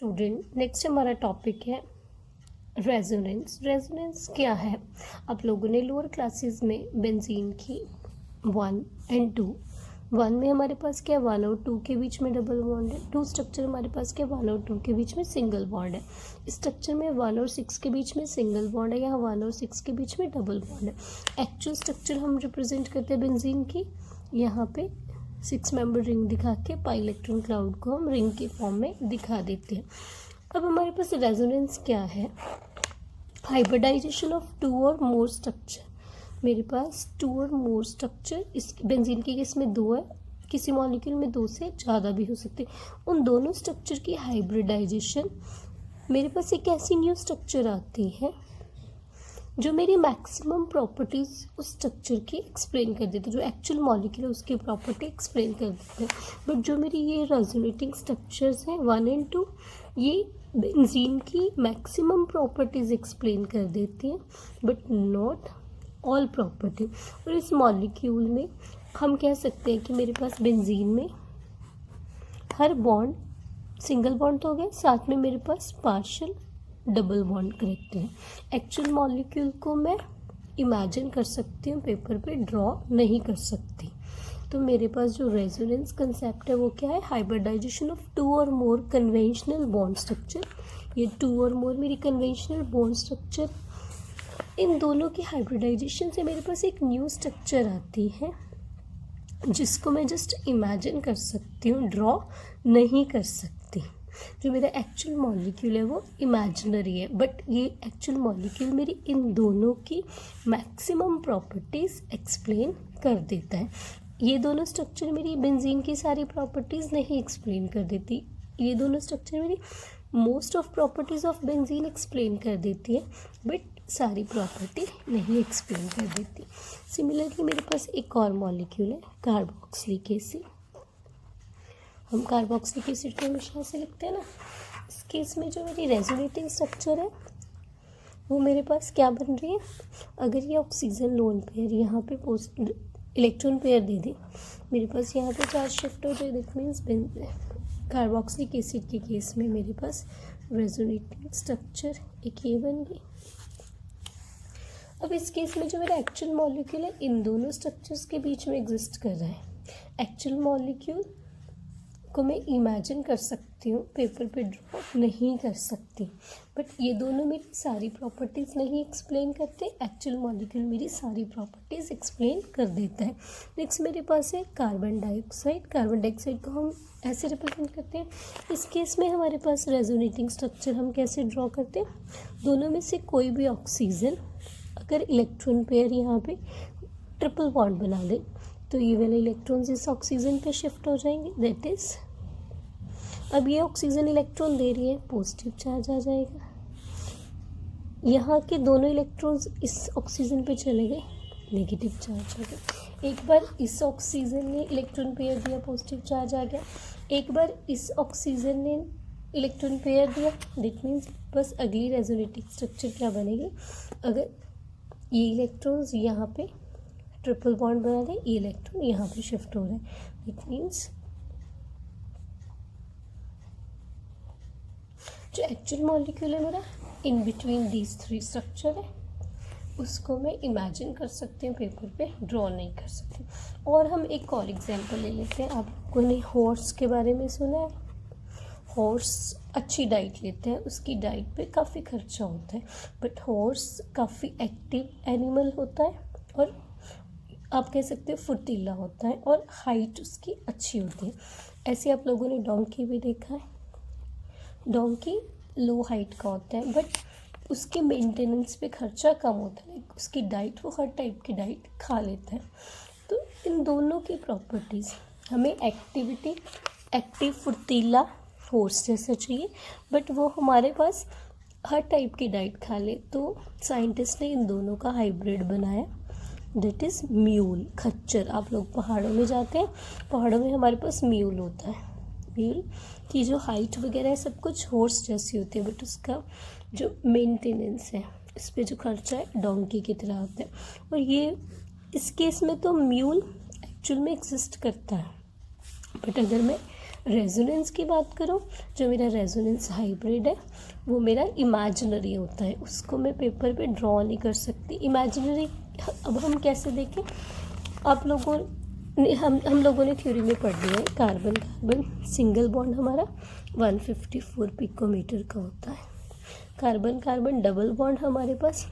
Student, next हमारा topic है resonance. Resonance क्या है? आप लोगों ने लोअर क्लासेस में बेंजीन की 1 और 2, 1 में हमारे पास क्या 1 और 2 के बीच में डबल बॉन्ड है, 2 स्ट्रक्चर हमारे पास क्या 1 और 2 के बीच में सिंगल बॉन्ड है, स्ट्रक्चर में 1 और 6 के बीच में सिंगल बॉन्ड है, यहाँ 1 और 6 के बीच में डबल बॉन्ड है। एक्चुअल स्ट्रक्चर हम रिप्रेजेंट करते हैं बेंजीन की, यहाँ पे 6 मेंबर रिंग दिखा के पाई इलेक्ट्रॉन क्लाउड को हम रिंग के फॉर्म में दिखा देते हैं। अब हमारे पास रेजोनेंस क्या है? हाइब्रिडाइजेशन ऑफ 2 और मोर स्ट्रक्चर। मेरे पास 2 और मोर स्ट्रक्चर, इस बेंजीन की केस में 2 है, किसी मॉलिक्यूल में 2 से ज़्यादा भी हो सकते, उन दोनों स्ट्रक्चर की हाइब्रिडाइजेशन। मेरे पास एक ऐसी न्यू स्ट्रक्चर आती है जो मेरी मैक्सिमम प्रॉपर्टीज़ उस स्ट्रक्चर की एक्सप्लेन कर देते हैं, जो एक्चुअल मॉलिक्यूल है उसकी प्रॉपर्टी एक्सप्लेन कर देते हैं। बट जो मेरी ये रेजोनेटिंग स्ट्रक्चर्स हैं 1 और 2, ये बेंजीन की मैक्सिमम प्रॉपर्टीज़ एक्सप्लेन कर देती हैं बट नॉट ऑल प्रॉपर्टी। और इस मॉलिक्यूल में हम कह सकते हैं कि मेरे पास बेंजीन में हर बॉन्ड सिंगल बॉन्ड तो हो गया, साथ में मेरे पास पार्शियल डबल बॉन्ड करेक्ट है। एक्चुअल मॉलिक्यूल को मैं इमेजिन कर सकती हूँ, पेपर पे ड्रॉ नहीं कर सकती। तो मेरे पास जो रेजोनेंस कंसेप्ट है वो क्या है? हाइब्रिडाइजेशन ऑफ 2 और मोर कन्वेंशनल बॉन्ड स्ट्रक्चर। ये 2 और मोर मेरी कन्वेंशनल बॉन्ड स्ट्रक्चर, इन दोनों की हाइब्रिडाइजेशन से मेरे पास एक न्यू स्ट्रक्चर आती है जिसको मैं जस्ट इमेजिन कर सकती हूँ, ड्रॉ नहीं कर सकती। जो मेरा एक्चुअल मॉलिक्यूल है वो इमेजिनरी है, बट ये एक्चुअल मॉलिक्यूल मेरी इन दोनों की मैक्सिमम प्रॉपर्टीज़ एक्सप्लेन कर देता है। ये दोनों स्ट्रक्चर मेरी बेंजीन की सारी प्रॉपर्टीज़ नहीं एक्सप्लेन कर देती, ये दोनों स्ट्रक्चर मेरी most of properties of benzene explain कर देती है बट सारी प्रॉपर्टी नहीं एक्सप्लेन कर देती। सिमिलरली मेरे पास एक और मॉलिक्यूल है कार्बोक्सिलिक एसिड। हम कार्बोक्सिलिक एसिड को हमेशा से लिखते हैं ना। इस केस में जो मेरी रेजोनेटिंग स्ट्रक्चर है वो मेरे पास क्या बन रही है? अगर ये ऑक्सीजन लोन पेयर यहाँ पे पोस्ट इलेक्ट्रॉन पेयर दे दे, मेरे पास यहाँ पे चार्ज शिफ्ट हो जाए, दैट मीन्स कार्बोक्सिलिक एसिड के केस में मेरे पास रेजोनेटिंग स्ट्रक्चर एक ये बन गई। अब इस केस में जो मेरा एक्चुअल मॉलिक्यूल है इन दोनों स्ट्रक्चर्स के बीच में एग्जिस्ट कर रहा है। एक्चुअल मॉलिक्यूल को मैं इमेजिन कर सकती हूँ, पेपर पे ड्रॉ नहीं कर सकती, बट ये दोनों मेरी सारी प्रॉपर्टीज़ नहीं एक्सप्लेन करते, एक्चुअल मॉलिक्यूल मेरी सारी प्रॉपर्टीज़ एक्सप्लेन कर देता है। नेक्स्ट मेरे पास है कार्बन डाइऑक्साइड। कार्बन डाइऑक्साइड को हम ऐसे रिप्रेजेंट करते हैं। इस केस में हमारे पास रेजोनेटिंग स्ट्रक्चर हम कैसे ड्रॉ करते हैं? दोनों में से कोई भी ऑक्सीजन अगर इलेक्ट्रॉन पेयर यहाँ पे ट्रिपल बॉन्ड बना ले तो ये वाले इलेक्ट्रॉन्स इस ऑक्सीजन पे शिफ्ट हो जाएंगे, दैट इज अब ये ऑक्सीजन इलेक्ट्रॉन दे रही है, पॉजिटिव चार्ज आ जाएगा। यहाँ के दोनों इलेक्ट्रॉन्स इस ऑक्सीजन पे चले गए, नेगेटिव चार्ज आ गया। एक बार इस ऑक्सीजन ने इलेक्ट्रॉन पेयर दिया, पॉजिटिव चार्ज आ गया। एक बार इस ऑक्सीजन ने इलेक्ट्रॉन पेयर दिया, दैट मीन्स बस अगली रेजोनेटिंग स्ट्रक्चर क्या बनेगी? अगर ये इलेक्ट्रॉन्स यहाँ पे ट्रिपल बॉन्ड बना रहे, ये इलेक्ट्रॉन यहाँ पे शिफ्ट हो रहे हैं, इट मीन्स जो एक्चुअल मॉलिक्यूल है मेरा इन बिटवीन दीज 3 स्ट्रक्चर है उसको मैं इमेजिन कर सकती हूँ, पेपर पे ड्रॉ नहीं कर सकती। और हम एक और एग्जांपल ले लेते हैं। आप लोगों ने हॉर्स के बारे में सुना है? हॉर्स अच्छी डाइट लेते हैं, उसकी डाइट पे काफ़ी खर्चा होता है, बट हॉर्स काफ़ी एक्टिव एनिमल होता है और आप कह सकते हो फुर्तीला होता है और हाइट उसकी अच्छी होती है। ऐसे आप लोगों ने डोंकी भी देखा है। डोंकी लो हाइट का होता है बट उसके मेंटेनेंस पे खर्चा कम होता है, उसकी डाइट वो हर टाइप की डाइट खा लेता है। तो इन दोनों की प्रॉपर्टीज़ हमें एक्टिव फुर्तीला हॉर्स जैसा चाहिए, बट वो हमारे पास हर टाइप की डाइट खा ले। तो साइंटिस्ट ने इन दोनों का हाइब्रिड बनाया, दैट इज़ म्यूल, खच्चर। आप लोग पहाड़ों में जाते हैं, पहाड़ों में हमारे पास म्यूल होता है। म्यूल की जो हाइट वगैरह है सब कुछ हॉर्स जैसी होती है, बट उसका जो मेंटेनेंस है, इस पर जो खर्चा है डोंकी की तरह होता है। और ये इस केस में तो म्यूल एक्चुअल में एग्जिस्ट करता है, बट अगर मैं रेजोनेंस की बात करूँ, जो मेरा रेजोनेंस हाइब्रिड है वो मेरा इमेजिनरी होता है, उसको मैं पेपर पे ड्रॉ नहीं कर सकती। इमेजिनरी अब हम कैसे देखें, आप लोगों ने हम लोगों ने थ्योरी में पढ़ लिया है, कार्बन कार्बन सिंगल बॉन्ड हमारा 154 पिकोमीटर का होता है, कार्बन कार्बन डबल बॉन्ड हमारे पास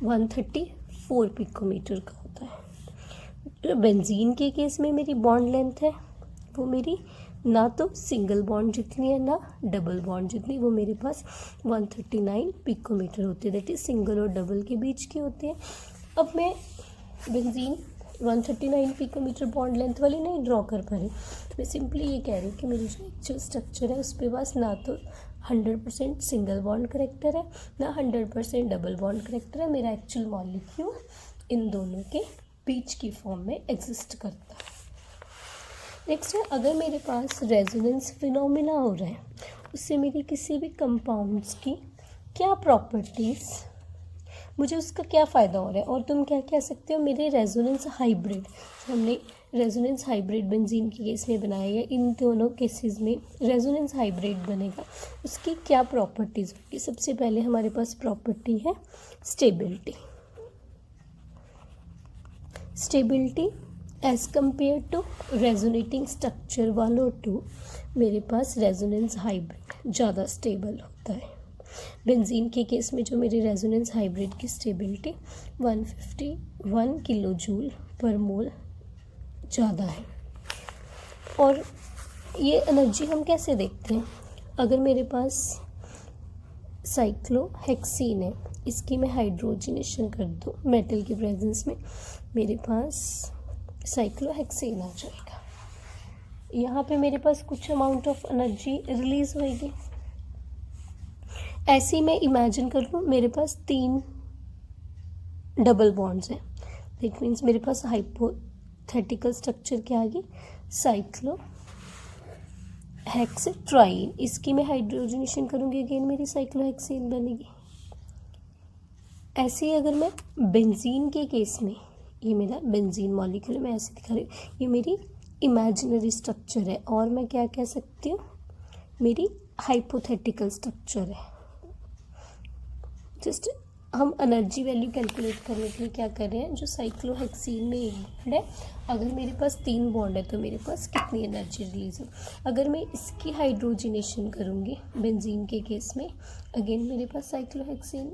134 पिकोमीटर का होता है। बेंजीन के केस में मेरी बॉन्ड लेंथ है वो मेरी ना तो सिंगल बॉन्ड जितनी है ना डबल बॉन्ड जितनी, वो मेरे पास 139 पिकोमीटर होती है, दैट इज सिंगल और डबल के बीच की होती है। अब मैं बेंजीन 139 पिकोमीटर बॉन्ड लेंथ वाली नहीं ड्रॉ कर पा रही, मैं सिंपली ये कह रही हूँ कि मेरी जो एक्चुअल स्ट्रक्चर है उस पे पास ना तो 100% सिंगल बॉन्ड करेक्टर है ना 100% डबल बॉन्ड करेक्टर है, मेरा एक्चुअल मॉलिक्यूल इन दोनों के बीच की फॉर्म में एग्जिस्ट करता है। नेक्स्ट है, अगर मेरे पास रेजोनेंस फिनोमिना हो रहा है उससे मेरी किसी भी कंपाउंड्स की क्या प्रॉपर्टीज़, मुझे उसका क्या फ़ायदा हो रहा है, और तुम क्या कह सकते हो मेरे रेजोनेंस हाइब्रिड, हमने रेजोनेंस हाइब्रिड बेंजीन के केस में बनाया है, इन दोनों केसेस में रेजोनेंस हाइब्रिड बनेगा, उसकी क्या प्रॉपर्टीज़ होगी। सबसे पहले हमारे पास प्रॉपर्टी है stability. Stability as compare to resonating structure 1 और 2, मेरे पास रेजोनेंस हाइब्रिड ज़्यादा स्टेबल होता है। बेंजीन के केस में जो मेरी रेजोनेंस हाइब्रिड की stability 151 kilo joule per mole ज़्यादा है। और ये एनर्जी हम कैसे देखते हैं, अगर मेरे पास साइक्लोहेक्सीन है, इसकी मैं हाइड्रोजनेशन कर दूँ मेटल की प्रेजेंस में, मेरे पास साइक्लोहेक्सीन आ जाएगा। यहाँ पे मेरे पास कुछ अमाउंट ऑफ एनर्जी रिलीज होएगी। ऐसे ही मैं इमेजिन कर लूँ मेरे पास 3 डबल बॉन्ड्स हैं, दैट मीन्स मेरे पास हाइपोथेटिकल स्ट्रक्चर क्या आ गई, साइक्लो हेक्सेट्राइन, इसकी मैं हाइड्रोजनेशन करूँगी, अगेन मेरी साइक्लोहेक्सीन बनेगी। ऐसे ही अगर मैं बेंजीन के केस में, ये मेरा बेंजीन मॉलिक्यूल मैं ऐसे दिखा रही हूँ, ये मेरी इमेजिनरी स्ट्रक्चर है और मैं क्या कह सकती हूँ मेरी हाइपोथेटिकल स्ट्रक्चर है। जस्ट हम एनर्जी वैल्यू कैलकुलेट करने के लिए क्या कर रहे हैं, जो साइक्लोहेक्सीन में एक बॉन्ड है, अगर मेरे पास 3 बॉन्ड है तो मेरे पास कितनी एनर्जी रिलीज हो। अगर मैं इसकी हाइड्रोजनेशन करूँगी बेंजीन के केस में, अगेन मेरे पास साइक्लोहेक्सीन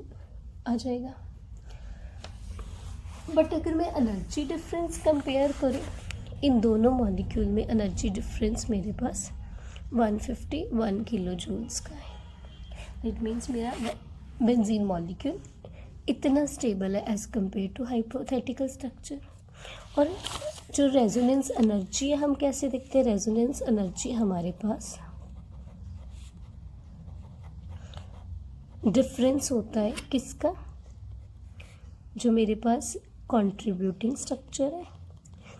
आ जाएगा। बट अगर मैं एनर्जी डिफरेंस कंपेयर करूँ, इन दोनों मॉलिक्यूल में एनर्जी डिफरेंस मेरे पास 151 किलो जूल्स का है। इट मीन्स मेरा बेंजीन मॉलिक्यूल इतना स्टेबल है as compare to hypothetical structure. और जो रेजोनेंस एनर्जी है हम कैसे देखते हैं, रेजोनेंस एनर्जी हमारे पास डिफरेंस होता है किसका, जो मेरे पास कंट्रीब्यूटिंग स्ट्रक्चर है,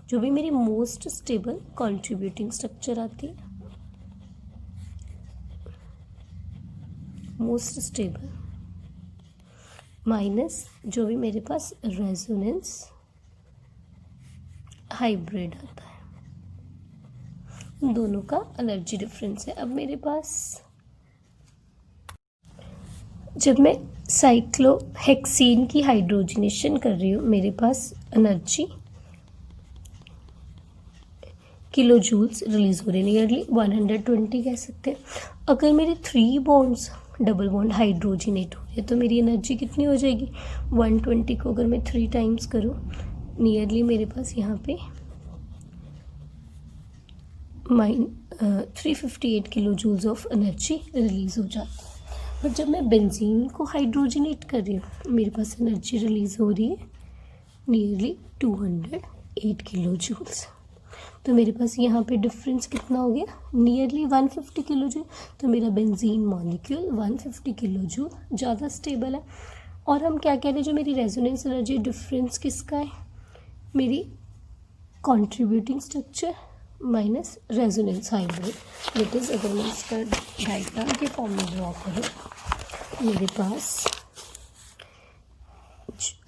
जो भी मेरी मोस्ट स्टेबल कंट्रीब्यूटिंग स्ट्रक्चर आती है, मोस्ट स्टेबल, माइनस जो भी मेरे पास रेजोनेंस हाइब्रिड आता है, इन दोनों का एनर्जी डिफरेंस है। अब मेरे पास जब मैं साइक्लोहेक्सीन की हाइड्रोजनेशन कर रही हूँ, मेरे पास एनर्जी किलो जूल्स रिलीज हो रही है, नियरली 120 कह सकते हैं। अगर मेरे 3 बॉन्ड्स डबल बॉन्ड हाइड्रोजनेट हो रहे हैं तो मेरी एनर्जी कितनी हो जाएगी, 120 को अगर मैं 3 टाइम्स करूँ, नियरली मेरे पास यहाँ पे 358 kilo joules of energy release हो जाती है। बट जब मैं बेंजीन को हाइड्रोजनेट कर रही हूँ, मेरे पास एनर्जी रिलीज हो रही है नियरली 208 किलो जूल्स। तो मेरे पास यहाँ पे डिफरेंस कितना हो गया, नियरली 150 किलो जूल। तो मेरा बेंजीन मॉलिक्यूल 150 किलो जूल ज़्यादा स्टेबल है। और हम क्या कह रहे हैं, जो मेरी रेजोनेंस एनर्जी डिफरेंस किसका है, मेरी contributing structure minus resonance hybrid. That is अगर मैं इसका डायग्राम के फॉर्म में ड्रॉ करूँ, मेरे पास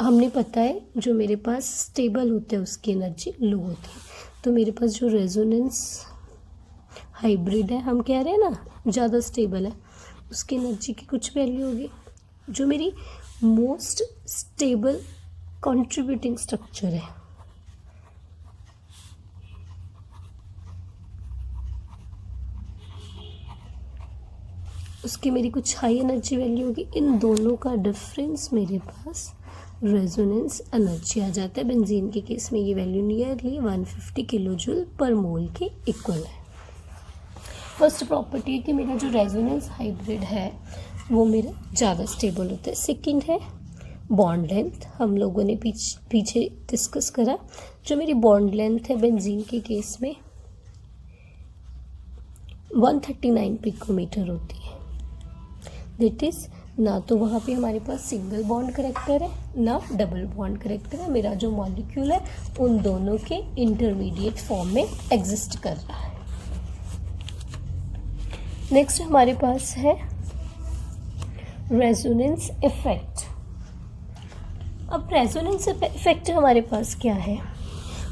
हमने पता है जो मेरे पास स्टेबल होते हैं उसकी एनर्जी लो होती है। तो मेरे पास जो रेजोनेंस हाइब्रिड है, हम कह रहे हैं ना ज़्यादा स्टेबल है, उसकी एनर्जी की कुछ वैल्यू होगी। जो मेरी मोस्ट स्टेबल कंट्रीब्यूटिंग स्ट्रक्चर है, उसकी मेरी कुछ हाई एनर्जी वैल्यू होगी। इन दोनों का डिफरेंस मेरे पास रेजोनेंस एनर्जी आ जाता है। बेंजीन के केस में ये value nearly 150 kilo joule per मोल के इक्वल है। फर्स्ट प्रॉपर्टी है कि मेरा जो रेजोनेंस हाइब्रिड है वो मेरा ज़्यादा स्टेबल होता है। सेकंड है बॉन्ड लेंथ, हम लोगों ने पीछे डिस्कस करा। जो मेरी बॉन्ड लेंथ है बेंजीन के केस में 139 पिकोमीटर होती है। दैट इज़ ना तो वहाँ पे हमारे पास सिंगल बॉन्ड करेक्टर है ना डबल बॉन्ड करेक्टर है। मेरा जो मॉलिक्यूल है उन दोनों के इंटरमीडिएट फॉर्म में एग्जिस्ट कर रहा है। नेक्स्ट हमारे पास है रेजोनेंस इफेक्ट। अब रेजोनेंस इफेक्ट हमारे पास क्या है?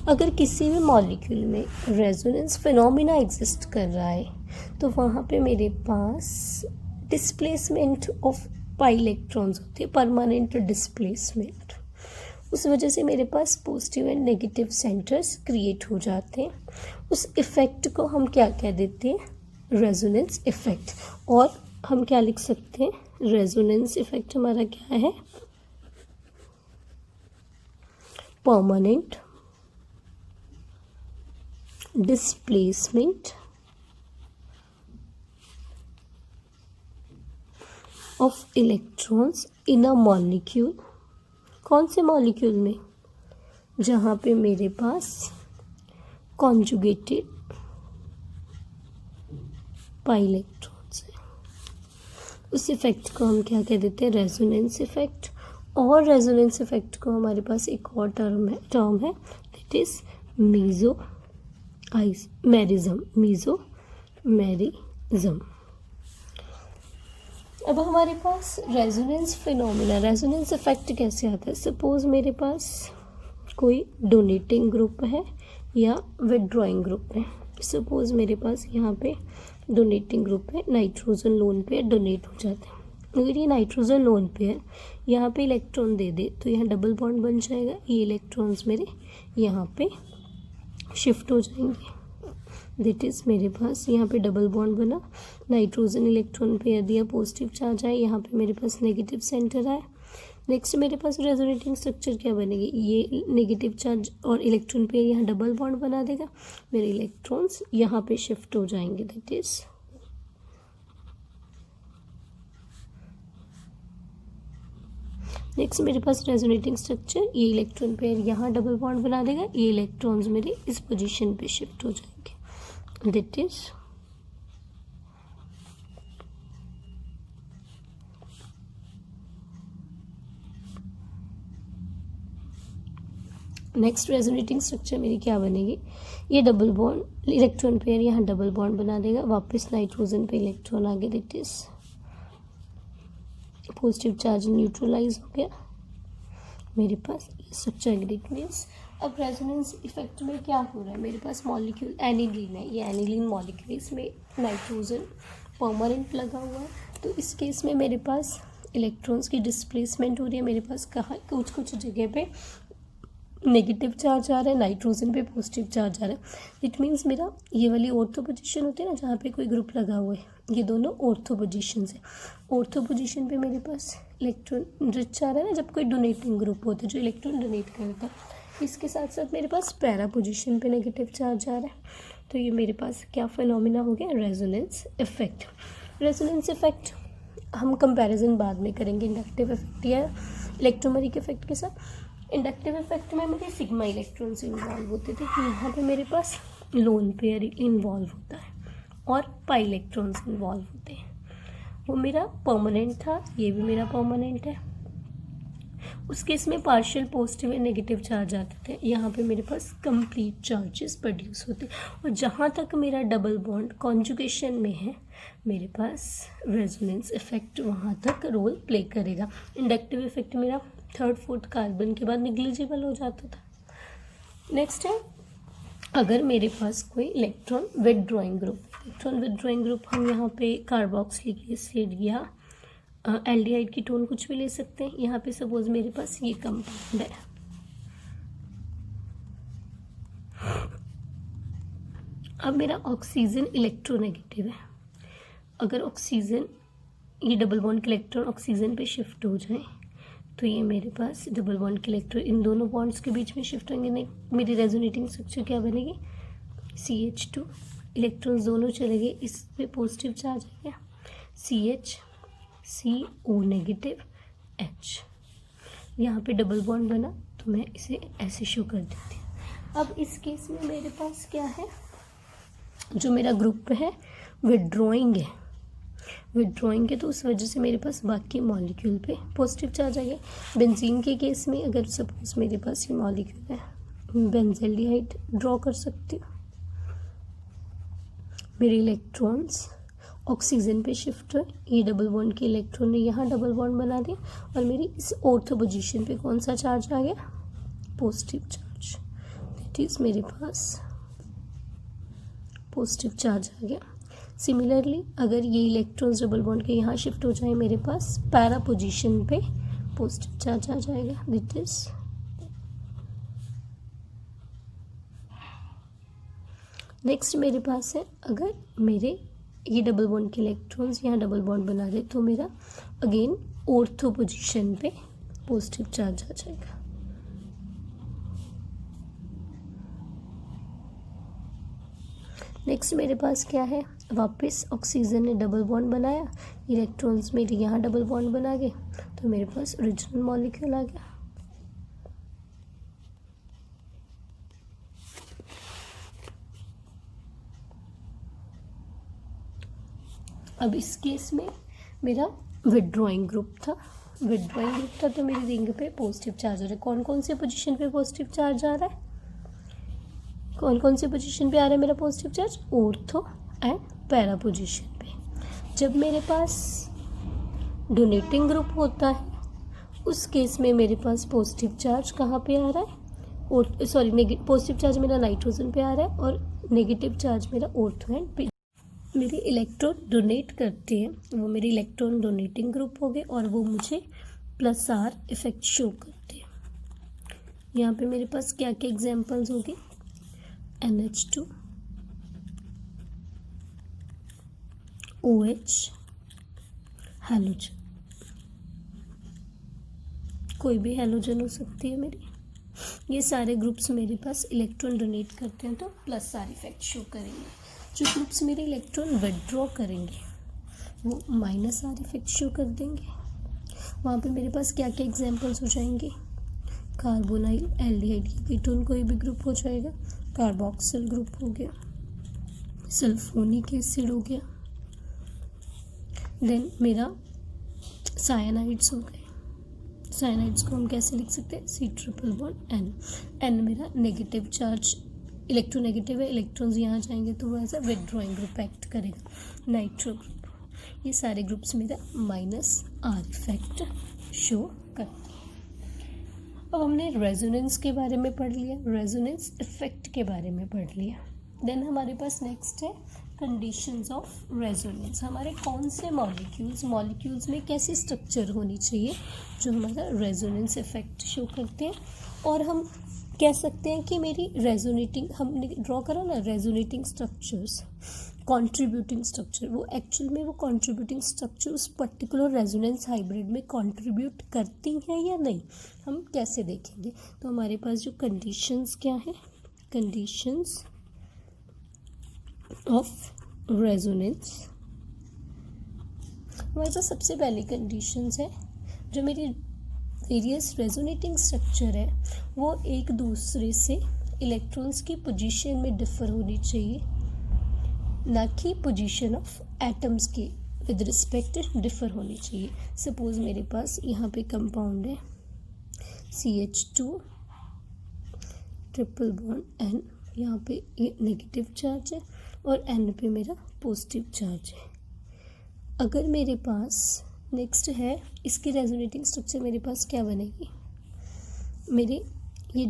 अगर किसी भी मॉलिक्यूल में रेजोनेंस फिनोमिना एग्जिस्ट कर रहा है तो वहाँ पे मेरे पास डिस्प्लेसमेंट ऑफ पाई इलेक्ट्रॉन्स होती है, परमानेंट डिस्प्लेसमेंट। उस वजह से मेरे पास positive and negative centres create हो जाते हैं। उस इफेक्ट को हम क्या कह देते हैं? Resonance effect. और हम क्या लिख सकते हैं? रेजोनेंस इफेक्ट हमारा क्या है? Permanent displacement of electrons in a molecule. कौन से मॉलिक्यूल में? जहाँ पे मेरे पास कॉन्जुगेटेड पाई इलेक्ट्रॉन्स है। उस इफेक्ट को हम क्या कह देते हैं? Resonance effect. और रेजोनेंस इफेक्ट को हमारे पास एक और टर्म है दैट इज मेसोमेरिज्म। अब हमारे पास रेजोनेंस फिनोमिना, रेजोनेंस इफेक्ट कैसे आता है? सपोज मेरे पास कोई डोनेटिंग ग्रुप है या विदड्रॉइंग ग्रुप है। सपोज मेरे पास यहाँ पे डोनेटिंग ग्रुप है, नाइट्रोजन लोन पेयर डोनेट हो जाते हैं। अगर ये नाइट्रोजन लोन पेयर यहाँ पे इलेक्ट्रॉन दे दे तो यहाँ डबल बॉन्ड बन जाएगा, ये इलेक्ट्रॉन्स मेरे यहाँ पे शिफ्ट हो जाएंगे। दैट इज़ मेरे पास यहाँ पे डबल बॉन्ड बना, नाइट्रोजन इलेक्ट्रॉन पेयर दिया, पॉजिटिव चार्ज आया, यहाँ पे मेरे पास नेगेटिव सेंटर आया। नेक्स्ट मेरे पास रेजोनेटिंग स्ट्रक्चर क्या बनेगी? ये नेगेटिव चार्ज और इलेक्ट्रॉन पेयर यहाँ डबल बॉन्ड बना देगा, मेरे इलेक्ट्रॉन्स यहाँ पे शिफ्ट हो जाएंगे। दैट इज नेक्स्ट मेरे पास रेजोनेटिंग स्ट्रक्चर, ये इलेक्ट्रॉन पेयर यहाँ डबल बॉन्ड बना देगा, ये इलेक्ट्रॉन्स मेरे इस पोजीशन पे शिफ्ट हो जाएंगे। That is next resonating structure मेरी क्या बनेगी? ये डबल बॉन्ड इलेक्ट्रॉन पेयर यहाँ डबल बॉन्ड बना देगा, वापस नाइट्रोजन पे इलेक्ट्रॉन आ गया। That is positive charge neutralize हो गया, मेरे पास स्ट्रक्चर न्यूक्लियस। अब रेजोनेंस इफेक्ट में क्या हो रहा है? मेरे पास मॉलिक्यूल एनिलीन है, ये एनिलीन मॉलिक्यूल, इसमें नाइट्रोजन परमानेंट लगा हुआ है। तो इस केस में मेरे पास इलेक्ट्रॉन्स की डिस्प्लेसमेंट हो रही है। मेरे पास कहाँ कुछ जगह पे नेगेटिव चार्ज आ रहा है, नाइट्रोजन पे पॉजिटिव चार्ज आ रहा है। इट मीन्स मेरा ये वाली ऑर्थो पोजीशन होती है ना, जहाँ पे कोई ग्रुप लगा हुआ है, ये दोनों ऑर्थो पोजीशन है। ऑर्थो पोजीशन पे मेरे पास इलेक्ट्रॉन रिच आ रहा है ना, जब कोई डोनेटिंग ग्रुप होता है जो इलेक्ट्रॉन डोनेट करता है। इसके साथ साथ मेरे पास पैरा पोजीशन पे नेगेटिव चार्ज आ रहा है। तो ये मेरे पास क्या फिनोमिना हो गया? Resonance effect. रेजोनेंस इफेक्ट हम कंपैरिजन बाद में करेंगे इंडक्टिव इफेक्ट या इलेक्ट्रोमेरिक इफेक्ट के साथ। इंडक्टिव इफेक्ट में मेरे सिग्मा इलेक्ट्रॉन्स इन्वॉल्व होते थे, तो यहाँ पे मेरे पास लोन पेयर इन्वॉल्व होता है और पाई इलेक्ट्रॉन्स इन्वॉल्व होते हैं। वो मेरा परमानेंट था, ये भी मेरा परमानेंट है। उस केस में partial positive and negative charge आते थे, यहाँ पे मेरे पास कंप्लीट चार्जेस प्रोड्यूस होते। और जहाँ तक मेरा डबल बॉन्ड कॉन्जुगेशन में है, मेरे पास रेजोनेंस इफेक्ट वहाँ तक रोल प्ले करेगा। इंडक्टिव इफेक्ट मेरा थर्ड फोर्थ कार्बन के बाद निग्लिजिबल हो जाता था। नेक्स्ट है, अगर मेरे पास कोई electron withdrawing group electron withdrawing group हम यहाँ पे कार्बोक्सिलिक एसिड या एल्डिहाइड कीटोन कुछ भी ले सकते हैं। यहाँ पे सपोज मेरे पास ये कंपाउंड है, अब मेरा ऑक्सीजन इलेक्ट्रोनेगेटिव है। अगर ऑक्सीजन ये डबल बॉन्ड के इलेक्ट्रॉन ऑक्सीजन पे शिफ्ट हो जाए तो ये मेरे पास डबल बॉन्ड के इलेक्ट्रॉन इन दोनों बॉन्ड्स के बीच में शिफ्ट होंगे, नहीं मेरी रेजोनेटिंग स्ट्रक्चर क्या बनेगी, CH2। इलेक्ट्रॉन्स दोनों चले गए, इस पे पॉजिटिव चार्ज आ गया, CO नेगेटिव H। यहाँ पे डबल बॉन्ड बना तो मैं इसे ऐसे शो कर देती हूँ। अब इस केस में मेरे पास क्या है, जो मेरा ग्रुप है विड्रॉइंग है तो उस वजह से मेरे पास बाकी मॉलिक्यूल पे पॉजिटिव चार्ज आ गया। बेंजीन के केस में अगर सपोज मेरे पास ये मॉलिक्यूल है, बेंजल्डिहाइड ड्रॉ कर सकती हूँ। मेरे इलेक्ट्रॉन्स ऑक्सीजन पे शिफ्ट हुए, ये डबल बॉन्ड के इलेक्ट्रॉन ने यहाँ डबल बॉन्ड बना दिया और मेरी इस ऑर्थो पोजीशन पे कौन सा चार्ज आ गया, पॉजिटिव चार्ज। दैट इज मेरे पास पॉजिटिव चार्ज आ गया। सिमिलरली अगर ये इलेक्ट्रॉन्स डबल बॉन्ड के यहाँ शिफ्ट हो जाए, मेरे पास पैरा पोजीशन पे पॉजिटिव चार्ज आ जाएगा। दैट इज नेक्स्ट मेरे पास है, अगर मेरे ये डबल बॉन्ड के इलेक्ट्रॉन्स यहाँ डबल बॉन्ड बना दे तो मेरा अगेन ऑर्थो पोजीशन पे पॉजिटिव चार्ज आ जाएगा। नेक्स्ट मेरे पास क्या है, वापस ऑक्सीजन ने डबल बॉन्ड बनाया, इलेक्ट्रॉन्स मेरे यहाँ डबल बॉन्ड बना गए तो मेरे पास ओरिजिनल मॉलिक्यूल आ गया। अब इस केस में मेरा विड्रॉइंग ग्रुप था तो मेरी रिंग पे पॉजिटिव चार्ज आ रहा है। कौन कौन से पोजीशन पे पॉजिटिव चार्ज आ रहा है, कौन कौन से पोजीशन पे आ रहा है मेरा positive charge, ortho and para position पे। जब मेरे पास डोनेटिंग ग्रुप होता है उस केस में मेरे पास पॉजिटिव चार्ज कहाँ पे आ रहा है, और सॉरी पॉजिटिव चार्ज मेरा नाइट्रोजन पे आ रहा है और नेगेटिव चार्ज मेरा ऑर्थो एंड पे। मेरे इलेक्ट्रॉन डोनेट करते हैं, वो मेरे इलेक्ट्रॉन डोनेटिंग ग्रुप हो गए और वो मुझे +R इफेक्ट शो करते हैं। यहाँ पे मेरे पास क्या क्या एग्जांपल्स होंगे, NH2, OH, हैलोजन, कोई भी हैलोजन हो सकती है मेरी। ये सारे ग्रुप्स मेरे पास इलेक्ट्रॉन डोनेट करते हैं तो +R इफेक्ट शो करेंगे। जो ग्रुप्स मेरे इलेक्ट्रॉन विड्रॉ करेंगे वो -R इफेक्ट शो कर देंगे। वहाँ पे मेरे पास क्या क्या एग्जांपल्स हो जाएंगे, कार्बोनाइल एल्डिहाइड कीटोन कोई भी ग्रुप हो जाएगा, कार्बोक्सिल ग्रुप हो गया, सल्फोनिक एसिड हो गया, देन मेरा साइनाइड्स हो गए। साइनाइड्स को हम कैसे लिख सकते हैं, C∼N। N मेरा नेगेटिव चार्ज, इलेक्ट्रोनेगेटिव है, इलेक्ट्रॉन्स यहाँ जाएंगे तो वो ऐसा विड्रॉइंग ग्रुप एक्ट करेगा। नाइट्रो ग्रुप, ये सारे ग्रुप्स मेरा -R इफेक्ट शो करते हैं। अब हमने रेजोनेंस के बारे में पढ़ लिया, रेजोनेंस इफेक्ट के बारे में पढ़ लिया। देन हमारे पास नेक्स्ट है कंडीशंस ऑफ रेजोनेंस। हमारे कौन से मॉलिक्यूल्स में कैसी स्ट्रक्चर होनी चाहिए जो हमारा रेजोनेंस इफेक्ट शो करते हैं। और हम कह सकते हैं कि मेरी रेजोनेटिंग, हमने ड्रॉ करा ना रेजोनेटिंग स्ट्रक्चर्स, कंट्रीब्यूटिंग स्ट्रक्चर, वो एक्चुअल में वो कंट्रीब्यूटिंग स्ट्रक्चर उस पर्टिकुलर रेजोनेंस हाइब्रिड में कंट्रीब्यूट करती हैं या नहीं, हम कैसे देखेंगे। तो हमारे पास जो कंडीशंस क्या है, कंडीशंस ऑफ रेजोनेंस, हमारे पास सबसे पहली कंडीशंस है, जो मेरी वेरियस रेजोनेटिंग स्ट्रक्चर है वो एक दूसरे से इलेक्ट्रॉन्स की पोजीशन में डिफर होनी चाहिए, ना कि पोजीशन ऑफ एटम्स की विद रिस्पेक्ट डिफर होनी चाहिए। सपोज मेरे पास यहाँ पे कंपाउंड है CH2 ट्रिपल बॉन्ड N, यहाँ पे ये नेगेटिव चार्ज है और N पे मेरा पॉजिटिव चार्ज है। अगर मेरे पास नेक्स्ट है, इसकी रेजोनेटिंग स्ट्रक्चर मेरे पास क्या बनेगी, मेरे ये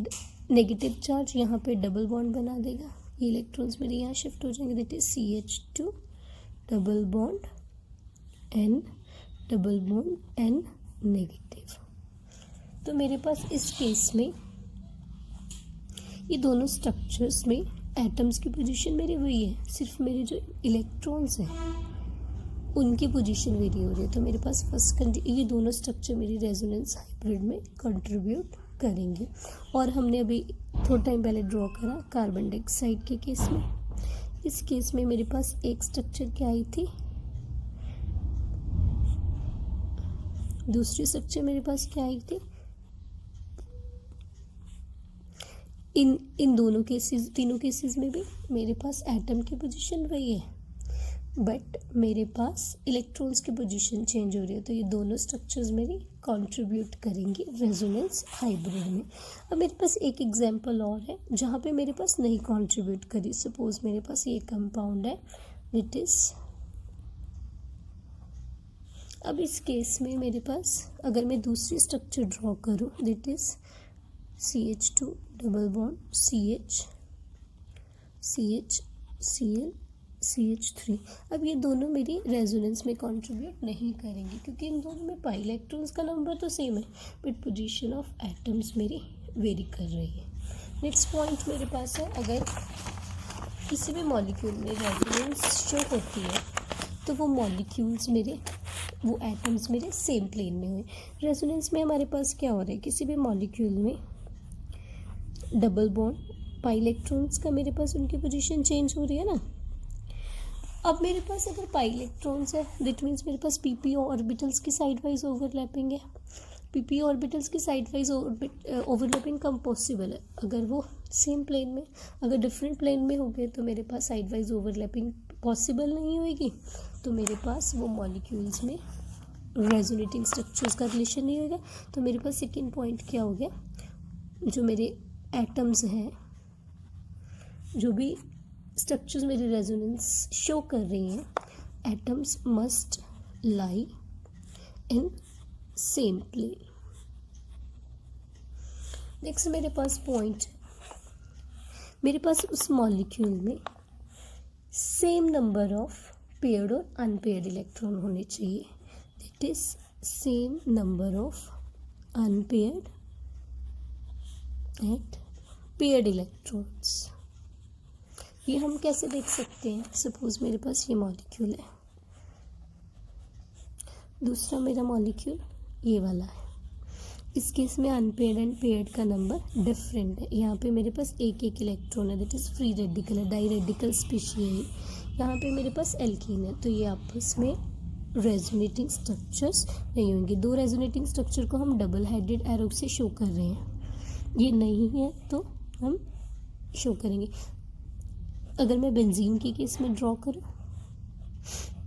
नेगेटिव चार्ज यहाँ पे डबल बॉन्ड बना देगा ये इलेक्ट्रॉन्स मेरे यहाँ शिफ्ट हो जाएंगे, that is CH2 double bond N double bond N negative. तो मेरे पास इस केस में ये दोनों स्ट्रक्चर्स में एटम्स की पोजीशन मेरी वही है, सिर्फ मेरे जो इलेक्ट्रॉन्स हैं उनकी पोजीशन वेरी हो रही है। तो मेरे पास ये दोनों स्ट्रक्चर मेरी रेजोनेंस हाइब्रिड में कंट्रीब्यूट करेंगे। और हमने अभी थोड़ा टाइम पहले ड्रॉ करा कार्बन डाइऑक्साइड के केस में। इस केस में मेरे पास एक स्ट्रक्चर क्या आई थी, दूसरी स्ट्रक्चर मेरे पास क्या आई थी। इन दोनों केसेस, तीनों केसेस में भी मेरे पास एटम की पोजीशन वही है, बट मेरे पास इलेक्ट्रॉन्स की पोजीशन चेंज हो रही है। तो ये दोनों स्ट्रक्चर्स मेरी कंट्रीब्यूट करेंगे रेजोनेंस हाइब्रिड में। अब मेरे पास एक एग्जांपल और है जहाँ पे मेरे पास नहीं कंट्रीब्यूट करी। सपोज मेरे पास ये कंपाउंड है, इट इज, अब इस केस में मेरे पास अगर मैं दूसरी स्ट्रक्चर ड्रॉ करूँ, that is CH2 double bond CH Cl CH3। अब ये दोनों मेरी रेजोनेंस में कंट्रीब्यूट नहीं करेंगे क्योंकि इन दोनों में पाई इलेक्ट्रॉन्स का नंबर तो सेम है, बट पोजीशन ऑफ एटम्स मेरी वेरी कर रही है। नेक्स्ट पॉइंट मेरे पास है, अगर किसी भी मॉलिक्यूल में रेजोनेंस शो होती है तो वो मॉलिक्यूल्स मेरे, वो एटम्स मेरे सेम प्लेन में हुए। रेजोनेंस में हमारे पास क्या हो रहा है, किसी भी मॉलिक्यूल में डबल बॉन्ड पाई इलेक्ट्रॉन्स का मेरे पास उनकी पोजीशन चेंज हो रही है ना। अब मेरे पास अगर पाई इलेक्ट्रॉन्स है, दैट मीन्स मेरे पास PP ऑर्बिटल्स की साइड वाइज ओवरलैपिंग है। PP ऑर्बिटल्स की साइड वाइज ओवरलैपिंग कम पॉसिबल है, अगर वो सेम प्लेन में, अगर डिफरेंट प्लेन में हो गए तो मेरे पास साइड वाइज ओवरलैपिंग पॉसिबल नहीं होगी। तो मेरे पास वो मॉलिक्यूल्स में रेजोनेटिंग स्ट्रक्चर्स का रिलेशन नहीं होगा। तो मेरे पास सेकेंड पॉइंट क्या हो गया, जो मेरे एटम्स हैं, जो भी स्ट्रक्चर्स मेरी रेजोनेंस शो कर रही हैं, atoms must lie in same plane. Next मेरे पास पॉइंट है, मेरे पास उस मॉलिक्यूल में सेम नंबर ऑफ पेयर्ड और अनपेयर्ड इलेक्ट्रॉन होने चाहिए, that is same number of unpaired and paired electrons. ये हम कैसे देख सकते हैं, सपोज मेरे पास ये मॉलिक्यूल है, दूसरा मेरा मॉलिक्यूल ये वाला है। इस केस में अनपेयर्ड एंड पेयर्ड का नंबर डिफरेंट है। यहाँ पे मेरे पास एक एक इलेक्ट्रॉन है, दैट इज़ फ्री रेडिकल है, डाई रेडिकल स्पीशीज है। यहाँ पे मेरे पास एल्कीन है, तो ये आपस में रेजोनेटिंग स्ट्रक्चर्स नहीं होंगे। दो रेजोनेटिंग स्ट्रक्चर को हम डबल हेडेड एरो से शो कर रहे हैं, ये नहीं है तो हम शो करेंगे। अगर मैं बेंजीन के केस में ड्रॉ करूँ,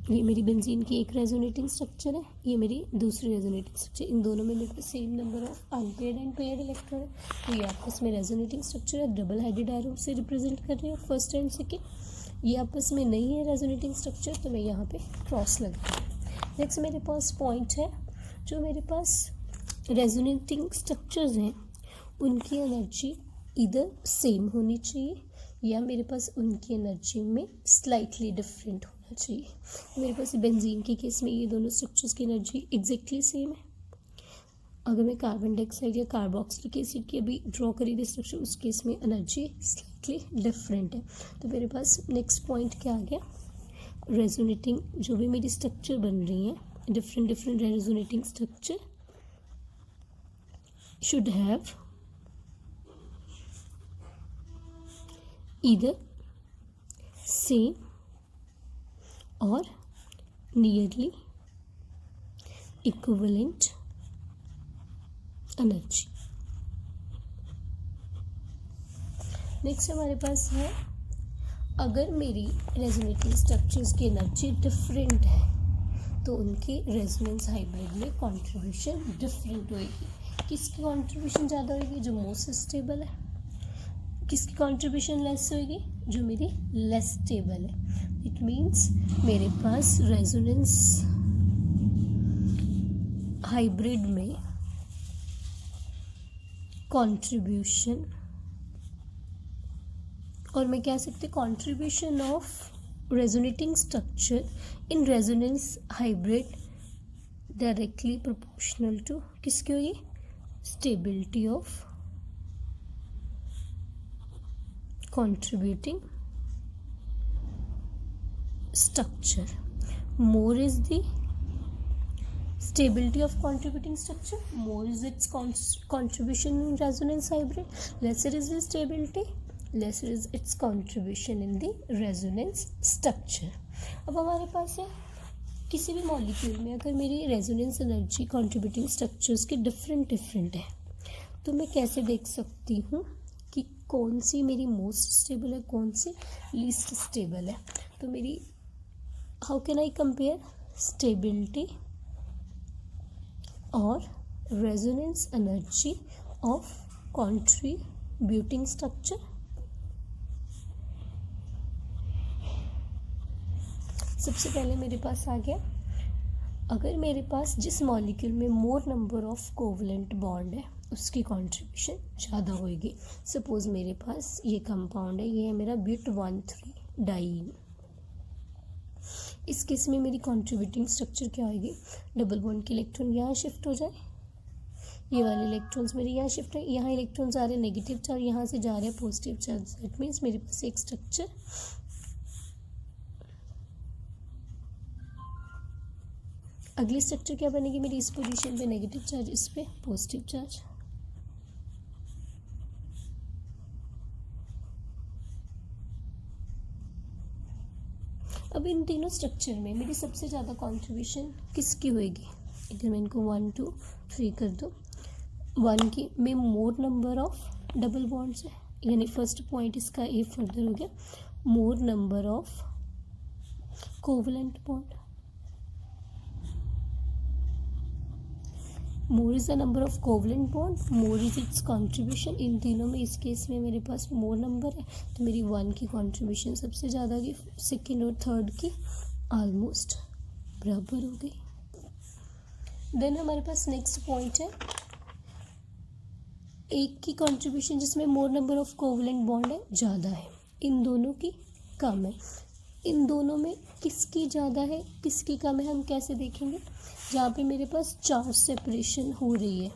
ये मेरी बेंजीन की एक रेजोनेटिंग स्ट्रक्चर है, ये मेरी दूसरी रेजोनेटिंग स्ट्रक्चर, इन दोनों में मेरे पास same number of unpaired and paired electron है। तो ये आपस में रेजोनेटिंग स्ट्रक्चर है, डबल हेडेड एरो से रिप्रेजेंट कर रहे हैं फर्स्ट एंड सेकेंड। ये आपस में नहीं है रेजोनेटिंग स्ट्रक्चर, तो मैं यहाँ पे क्रॉस लगता हूँ। नेक्स्ट मेरे पास पॉइंट है, जो मेरे पास रेजोनेटिंग स्ट्रक्चर्स हैं उनकी एनर्जी इधर सेम होनी चाहिए या मेरे पास उनकी एनर्जी में स्लाइटली डिफरेंट होना चाहिए। मेरे पास बेंजीन के केस में ये दोनों स्ट्रक्चर्स की एनर्जी एग्जैक्टली सेम है। अगर मैं कार्बन डाइऑक्साइड या कार्बोक्सिलिक एसिड की अभी ड्रॉ करी थी स्ट्रक्चर, उस केस में एनर्जी स्लाइटली डिफरेंट है। तो मेरे पास नेक्स्ट पॉइंट क्या आ गया, रेजोनेटिंग जो भी मेरी स्ट्रक्चर बन रही हैं, different different resonating structure should have either same or nearly equivalent energy। Next हमारे पास है, अगर मेरी रेजोनेटिंग स्ट्रक्चर्स की एनर्जी डिफरेंट है तो उनकी रेजोनेंस हाइब्रिड में कंट्रीब्यूशन डिफरेंट होएगी। किसकी कंट्रीब्यूशन ज़्यादा होएगी, जो मोस्ट स्टेबल है। किसकी कंट्रीब्यूशन लेस होएगी, जो मेरी लेस स्टेबल है। इट मीन्स मेरे पास रेजोनेंस हाइब्रिड में कंट्रीब्यूशन और मैं कह सकती हूँ contribution of resonating structure in resonance hybrid directly proportional to किसकी होगी, stability of contributing structure. More is the stability of contributing structure, more is its contribution in resonance hybrid, lesser is the stability, lesser is its contribution in the resonance structure. अब हमारे पास है किसी भी molecule में अगर मेरी resonance energy contributing structures के different है तो मैं कैसे देख सकती हूँ कि कौन सी मेरी मोस्ट स्टेबल है, कौन सी लीस्ट स्टेबल है. तो मेरी how can I compare stability और resonance energy of contributing structure. सबसे पहले मेरे पास आ गया, अगर मेरे पास जिस मॉलिक्यूल में more number of covalent bond है उसकी कंट्रीब्यूशन ज़्यादा होगी. सपोज मेरे पास ये कंपाउंड है, ये है मेरा ब्यूट 1,3 डाइन. इस केस में मेरी कंट्रीब्यूटिंग स्ट्रक्चर क्या होगी, डबल बॉन्ड के इलेक्ट्रॉन यहाँ शिफ्ट हो जाए, ये वाले इलेक्ट्रॉन्स मेरे यहाँ शिफ्ट है, यहाँ इलेक्ट्रॉन्स आ रहे हैं नेगेटिव चार्ज, यहाँ से जा रहे हैं पॉजिटिव चार्ज. दैट मीन्स मेरे पास एक स्ट्रक्चर अगली स्ट्रक्चर क्या बनेगी मेरी, इस पोजीशन पे नेगेटिव चार्ज, इस पे पॉजिटिव चार्ज. अब इन तीनों स्ट्रक्चर में मेरी सबसे ज़्यादा कंट्रीब्यूशन किसकी होएगी, इधर मैं इनको 1 2 3 कर दो. 1 की में more number of double bonds है, यानी फर्स्ट पॉइंट इसका ए फर्दर हो गया, more number of covalent bond. More is the number of covalent bond, more is its contribution. इन तीनों में इस केस में मेरे पास मोर नंबर है तो मेरी 1 की कंट्रीब्यूशन सबसे ज़्यादा की, सेकेंड और थर्ड की ऑलमोस्ट बराबर हो गई. देन हमारे पास नेक्स्ट पॉइंट है, एक की कंट्रीब्यूशन जिसमें मोर नंबर ऑफ कोवलेंट बॉन्ड है ज़्यादा है, इन दोनों की कम है. इन दोनों में किसकी ज़्यादा है किसकी कम है हम कैसे देखेंगे, जहाँ पे मेरे पास चार्ज सेपरेशन हो रही है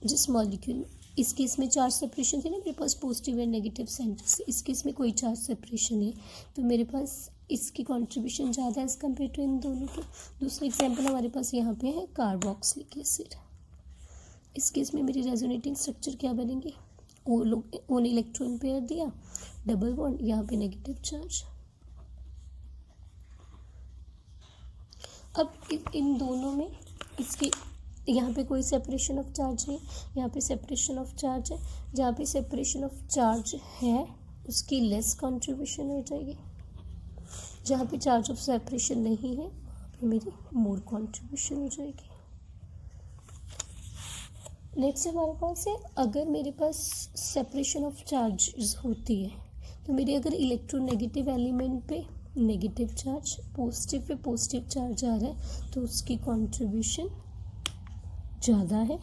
जिस मॉलिक्यूल में, इस केस में चार्ज सेपरेशन थी ना मेरे पास पॉजिटिव एंड नेगेटिव सेंटर से, इस केस में कोई चार्ज सेपरेशन है तो मेरे पास इसकी कंट्रीब्यूशन ज़्यादा है एज़ कम्पेयर टू इन दोनों के. दूसरा एग्जांपल हमारे पास यहाँ पे है कार्बोक्सिलिक एसिड. इस केस में मेरी रेजोनेटिंग स्ट्रक्चर क्या बनेगी, ओन इलेक्ट्रॉन पेयर दिया, डबल बॉन्ड, यहाँ पे नेगेटिव चार्ज. अब इन दोनों में इसके यहाँ पे कोई सेपरेशन ऑफ चार्ज नहीं, यहाँ पे सेपरेशन ऑफ चार्ज है, जहाँ पे सेपरेशन ऑफ चार्ज है उसकी लेस कंट्रीब्यूशन हो जाएगी, जहाँ पे चार्ज ऑफ सेपरेशन नहीं है वहाँ पे मेरी मोर कंट्रीब्यूशन हो जाएगी. नेक्स्ट हमारे पास है, अगर मेरे पास सेपरेशन ऑफ चार्ज होती है तो मेरी अगर इलेक्ट्रोनेगेटिव एलिमेंट पे negative charge, positive pay positive charge आ रहा है तो उसकी कंट्रीब्यूशन ज़्यादा है.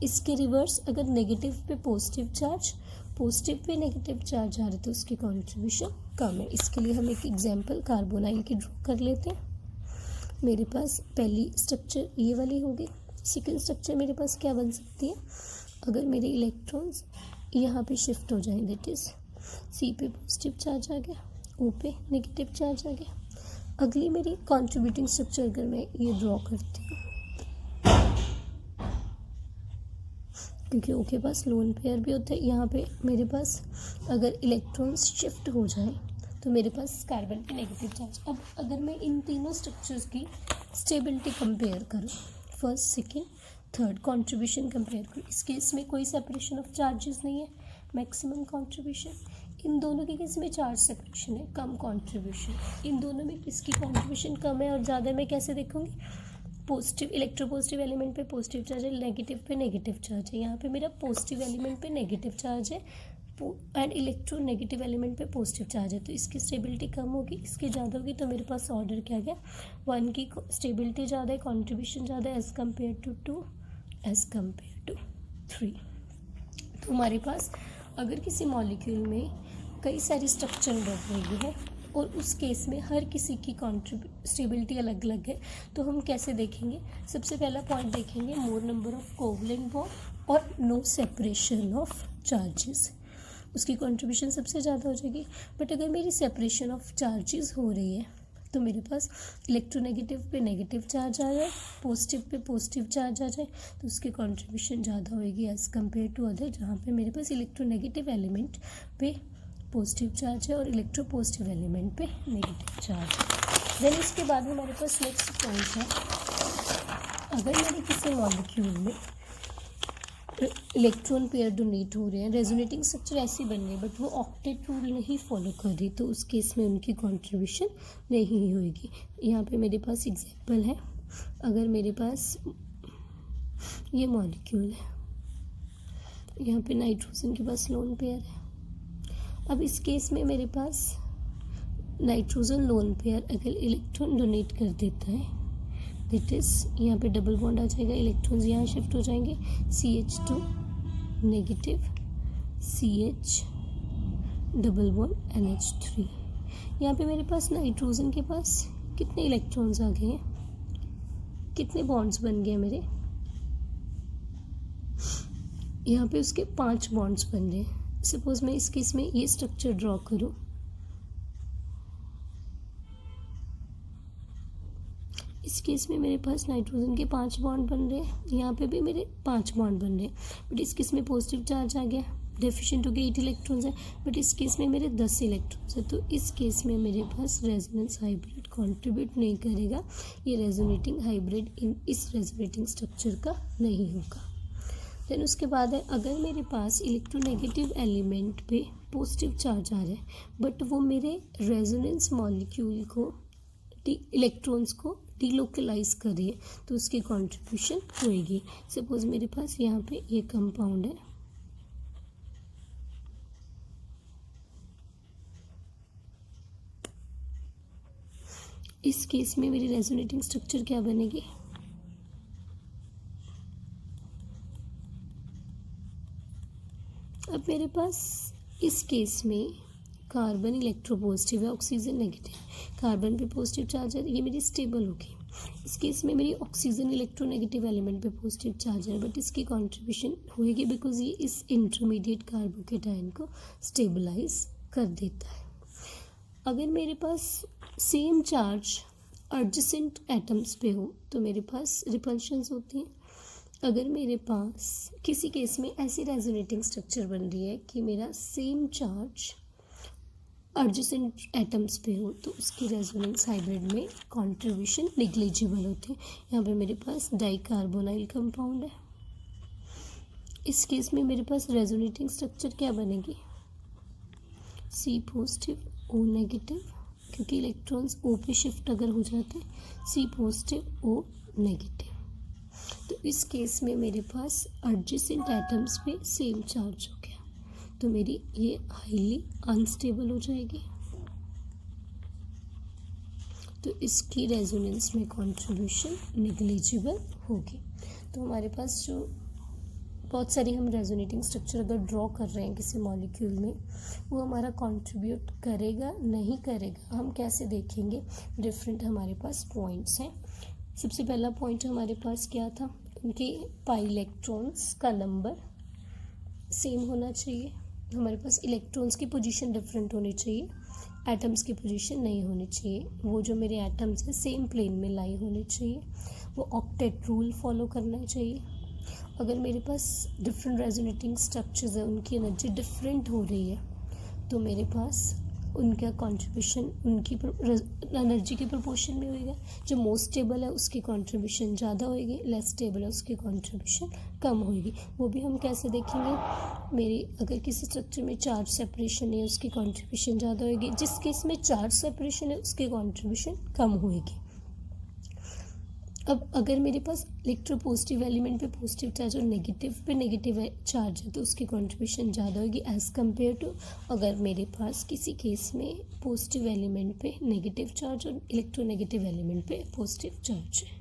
इसके रिवर्स अगर नेगेटिव पे positive charge, positive pay negative charge आ रहा है तो उसकी कंट्रीब्यूशन कम है. इसके लिए हम एक एग्जांपल कार्बोनाइल की ड्रॉ कर लेते हैं. मेरे पास पहली स्ट्रक्चर ये वाली होगी, सेकेंड स्ट्रक्चर मेरे पास क्या बन सकती है, अगर मेरे इलेक्ट्रॉन्स यहाँ पे शिफ्ट हो जाएं, दैट इज़ सी पे पॉजिटिव चार्ज आ गया, ओ पे नेगेटिव चार्ज आ गया. अगली मेरी कंट्रीब्यूटिंग स्ट्रक्चर अगर मैं ये ड्रॉ करती हूँ, क्योंकि ओ के पास लोन पेयर भी होता है, यहाँ पे मेरे पास अगर इलेक्ट्रॉन्स शिफ्ट हो जाए तो मेरे पास कार्बन पे नेगेटिव चार्ज. अब अगर मैं इन तीनों स्ट्रक्चर्स की स्टेबिलिटी कंपेयर करूँ, first second third contribution compare करूँ, इस केस में कोई सेपरेशन ऑफ चार्जेस नहीं है, मैक्सिमम कंट्रीब्यूशन. इन दोनों के केस में चार्ज सेपरेशन है, कम कंट्रीब्यूशन. इन दोनों में किसकी कंट्रीब्यूशन कम है और ज़्यादा मैं कैसे देखूँगी, पॉजिटिव इलेक्ट्रोपॉजिटिव एलिमेंट पे पॉजिटिव चार्ज है, नेगेटिव पे नेगेटिव चार्ज है. यहाँ पे मेरा पॉजिटिव एलिमेंट पे नेगेटिव चार्ज है एंड इलेक्ट्रो नेगेटिव एलिमेंट पे पॉजिटिव चार्ज है, तो इसकी स्टेबिलिटी कम होगी, इसकी ज़्यादा होगी. तो मेरे पास ऑर्डर क्या गया, 1 की स्टेबिलिटी ज़्यादा है, कंट्रीब्यूशन ज़्यादा है as compare to 2 as compare to 3. तो हमारे पास अगर किसी मॉलिक्यूल में कई सारी स्ट्रक्चर बढ़ रही है और उस केस में हर किसी की स्टेबिलिटी अलग अलग है, तो हम कैसे देखेंगे? सबसे पहला पॉइंट देखेंगे मोर नंबर ऑफ कोवलेंट बॉन्ड और नो सेपरेशन ऑफ चार्जेस, उसकी कंट्रीब्यूशन सबसे ज़्यादा हो जाएगी। बट अगर मेरी सेपरेशन ऑफ चार्जेस हो रही है तो मेरे पास इलेक्ट्रोनेगेटिव पे नेगेटिव चार्ज आ जाए, पॉजिटिव पे पॉजिटिव चार्ज आ जाए, तो उसकी कंट्रीब्यूशन ज़्यादा होएगी एज़ कम्पेयर टू अदर जहाँ पे मेरे पास इलेक्ट्रोनेगेटिव एलिमेंट पे पॉजिटिव चार्ज है और इलेक्ट्रो पॉजिटिव एलिमेंट पे नेगेटिव चार्ज है। देन इसके बाद हमारे पास नेक्स्ट पॉइंट है, अगर मेरे किसी मॉलिक्यूल में इलेक्ट्रॉन पेयर डोनेट हो रहे हैं, रेजोनेटिंग स्ट्रक्चर ऐसी बन गई बट वो ऑक्टेट रूल नहीं फॉलो कर रही, तो उस केस में उनकी कंट्रीब्यूशन नहीं होगी। यहाँ पे मेरे पास एग्जांपल है, अगर मेरे पास ये मॉलिक्यूल है, यहाँ पे नाइट्रोजन के पास लोन पेयर है। अब इस केस में मेरे पास नाइट्रोजन लोन पेयर अगर इलेक्ट्रॉन डोनेट कर देता है, दैट इज़ यहाँ पे डबल बॉन्ड आ जाएगा, इलेक्ट्रॉन्स यहाँ शिफ्ट हो जाएंगे, CH2 negative, CH double bond NH3। यहाँ पे मेरे पास नाइट्रोजन के पास कितने इलेक्ट्रॉन्स आ गए हैं, कितने बॉन्ड्स बन गए मेरे? यहाँ पे उसके 5 बॉन्ड्स बन रहे हैं। सपोज मैं इस केस में ये स्ट्रक्चर ड्रॉ करूँ, इस केस में मेरे पास नाइट्रोजन के 5 बॉन्ड बन रहे हैं, यहाँ पे भी मेरे 5 बॉन्ड बन रहे हैं, बट इस केस में पॉजिटिव चार्ज आ गया, डेफिशिएंट हो गए 8 इलेक्ट्रॉन्स है, बट इस केस में मेरे 10 इलेक्ट्रॉन्स है, तो इस केस में मेरे पास रेजोनेंस हाइब्रिड कंट्रीब्यूट नहीं करेगा, ये रेजोनेटिंग हाइब्रिड इस रेजोनेटिंग स्ट्रक्चर का नहीं होगा। देन उसके बाद है, अगर मेरे पास इलेक्ट्रोनेगेटिव एलिमेंट पे पॉजिटिव चार्ज आ रहा है बट वो मेरे रेजोनेंस मॉलिक्यूल को इलेक्ट्रॉन्स को डिलोकलाइज कर रही है, तो उसकी कंट्रीब्यूशन होएगी। सपोज मेरे पास यहाँ पे ये कंपाउंड है, इस केस में मेरी रेजोनेटिंग स्ट्रक्चर क्या बनेगी? अब मेरे पास इस केस में कार्बन इलेक्ट्रोपॉजिटिव है, ऑक्सीजन नेगेटिव, कार्बन पे पॉजिटिव चार्ज है, ये मेरी स्टेबल होगी। इस केस में मेरी ऑक्सीजन इलेक्ट्रोनेगेटिव एलिमेंट पे पॉजिटिव चार्ज है, बट इसकी कंट्रीब्यूशन होगी बिकॉज ये इस इंटरमीडिएट कार्बोकेटायन को स्टेबलाइज कर देता है। अगर मेरे पास सेम चार्ज एडजेसेंट एटम्स पे हो तो मेरे पास रिपल्शंस होती हैं। अगर मेरे पास किसी केस में ऐसी रेजोनेटिंग स्ट्रक्चर बन रही है कि मेरा सेम चार्ज एडजेसेंट एटम्स पे हो तो उसकी रेजोनेंस हाइब्रिड में कंट्रीब्यूशन निग्लिजिबल होती है। यहाँ पे मेरे पास डाइकार्बोनाइल कंपाउंड है, इस केस में मेरे पास रेजोनेटिंग स्ट्रक्चर क्या बनेगी? C पॉजिटिव O नेगेटिव, क्योंकि इलेक्ट्रॉन्स O पे शिफ्ट अगर हो जाते हैं, C पॉजिटिव O नेगेटिव, तो इस केस में मेरे पास एडजेसेंट एटम्स पे सेम चार्ज हो गया, तो मेरी ये हाईली अनस्टेबल हो जाएगी, तो इसकी रेजोनेंस में कंट्रीब्यूशन निग्लिजिबल होगी। तो हमारे पास जो बहुत सारी हम रेजोनेटिंग स्ट्रक्चर अगर ड्रॉ कर रहे हैं किसी मॉलिक्यूल में, वो हमारा कंट्रीब्यूट करेगा नहीं करेगा, हम कैसे देखेंगे? डिफरेंट हमारे पास पॉइंट्स हैं। सबसे पहला पॉइंट हमारे पास क्या था? उनके पाई इलेक्ट्रॉन्स का नंबर सेम होना चाहिए, हमारे पास इलेक्ट्रॉन्स की पोजीशन डिफरेंट होनी चाहिए, एटम्स की पोजीशन नहीं होनी चाहिए, वो जो मेरे एटम्स हैं सेम प्लेन में लाई होनी चाहिए, वो ऑक्टेट रूल फॉलो करना चाहिए। अगर मेरे पास डिफरेंट रेजोनेटिंग स्ट्रक्चर्स है, उनकी एनर्जी डिफरेंट हो रही है, तो मेरे पास उनका कंट्रीब्यूशन उनकी एनर्जी के प्रोपोर्शन में होएगा। जो मोस्ट स्टेबल है उसकी कंट्रीब्यूशन ज़्यादा होएगी, लेस स्टेबल है उसकी कंट्रीब्यूशन कम होएगी। वो भी हम कैसे देखेंगे? मेरी अगर किसी स्ट्रक्चर में चार्ज सेपरेशन है उसकी कंट्रीब्यूशन ज़्यादा होएगी, जिस केस में चार्ज सेपरेशन है उसकी कंट्रीब्यूशन कम होएगी। अब अगर मेरे पास इलेक्ट्रोपॉजिटिव एलिमेंट पे पॉजिटिव चार्ज और नेगेटिव पे नेगेटिव चार्ज है तो उसकी कंट्रीब्यूशन ज़्यादा होगी एज़ कम्पेयर टू अगर मेरे पास किसी केस में पॉजिटिव एलिमेंट पे नेगेटिव चार्ज और इलेक्ट्रोनेगेटिव एलिमेंट पे पॉजिटिव चार्ज है।